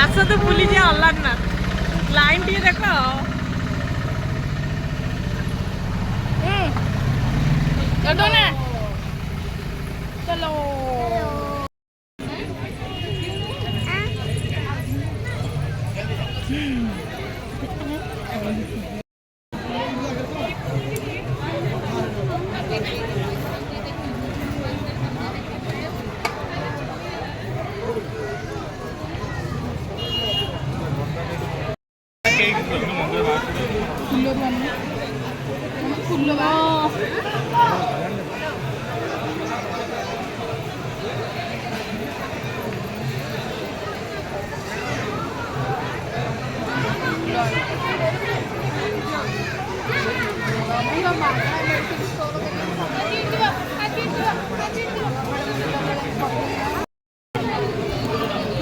आस तो बुली जा अल्लाह line T देख चलो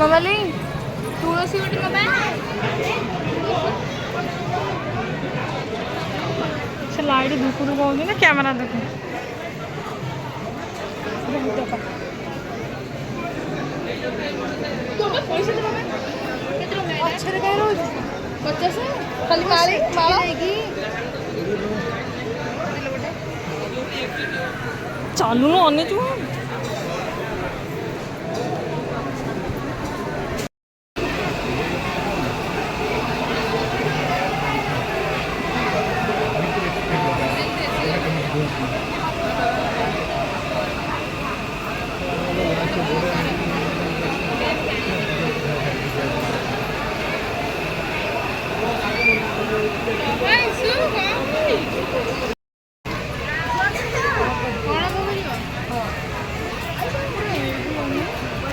ममली तुलसी गोटी मबा से लाइट दुकुरु कहूँ ना कैमरा देख चलू अने चु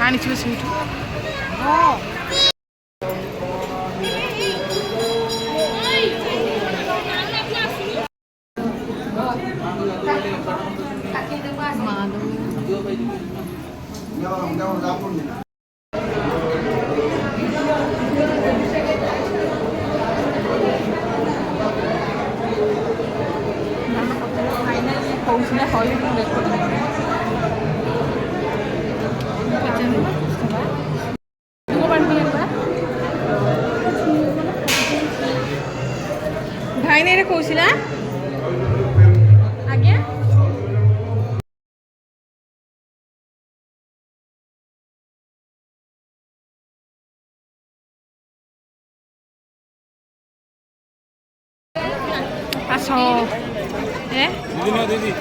आनी सीटू भाई ने कौशिला आज्ञा आस दीदी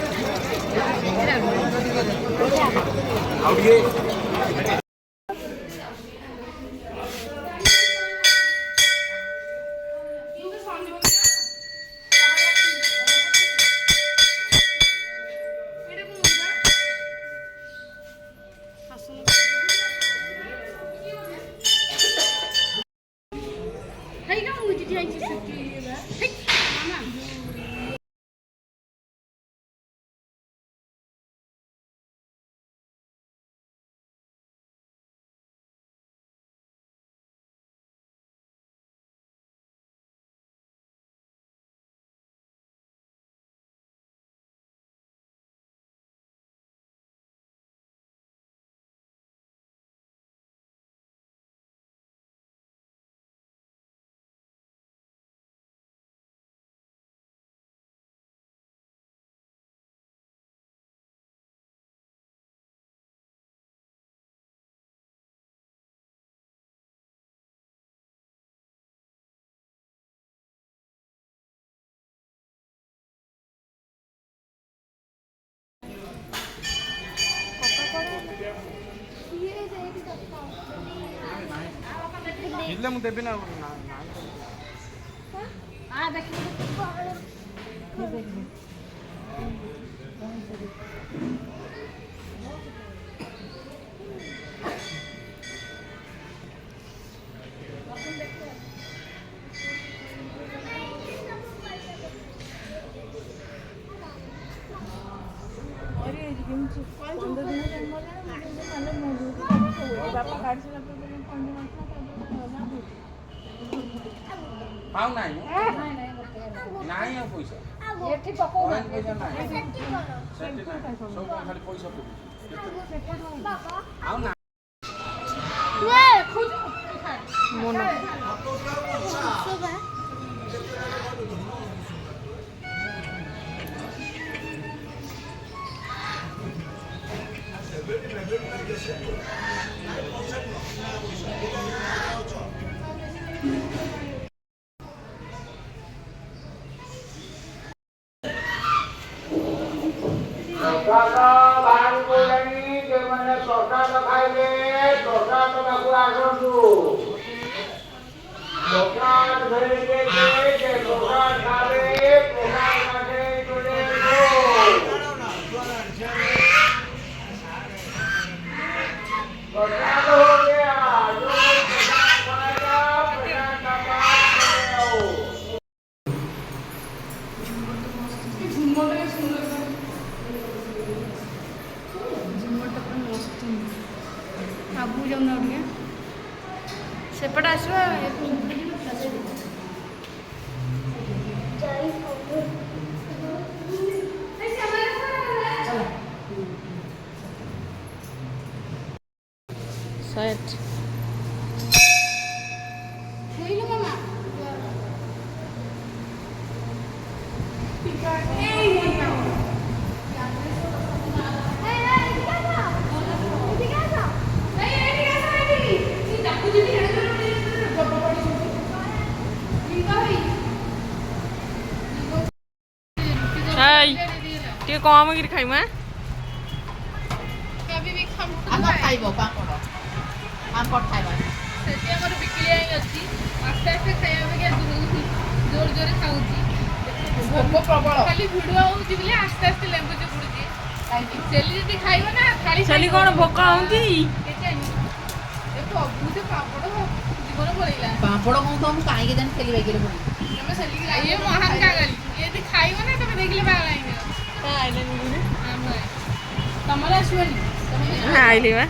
इल्ले मुझे देबी ना ପାଉ ନାହିଁ ନାହିଁ ଆଉ ପଇସା ପଇସା ନାହିଁ ସେଠି ନାହିଁ ସବୁ ଖାଲି ପଇସା ପଡୁଛି ଆଉ ନା ସେପଟେ ଆସିବା सेट ଟିକେ କମ କରି ଖାଇମା ଖାଇବ ପାମ୍ପଡ଼ ଖାଇବା ସେଠି ଆମର ବିକିଳି ଆଇ ଅଛି ଆସ୍ତେ ଆସ୍ତେ ଖାଇବା ଅପେକ୍ଷା ଜୋର ଜୋରେ ଖାଉଛି ଭୋକ ପ୍ରବଳ ଖାଲି ଭିଡୁଆ ହଉଛି ବୋଲି ଆସ୍ତେ ଆସ୍ତେ ଲେମ୍ବୁ ଚିପୁଡୁଛି ସେଲି ଯଦି ଖାଇବ ନା ଥାଳି ସେଲି କଣ ଭୋକ ହଉଛି ଅଭୁତ ପାମ୍ପଡ଼ ଜୀବନ ପଳେଇଲା ପାମ୍ପଡ଼ କଣ ମୁଁ କାହିଁକି ଜାଣି ଖେଲି ବାଇକିରେ ପଡି ତମେ ସେଲିକି ଇଏ ମହାନ କାଗାଲି ଇଏ ଯଦି ଖାଇବ ନା ତମେ ଦେଖିଲେ ପାଗଳ ହେଇଯିବ ତମର ଆସିବନି ଆଇଲି ବା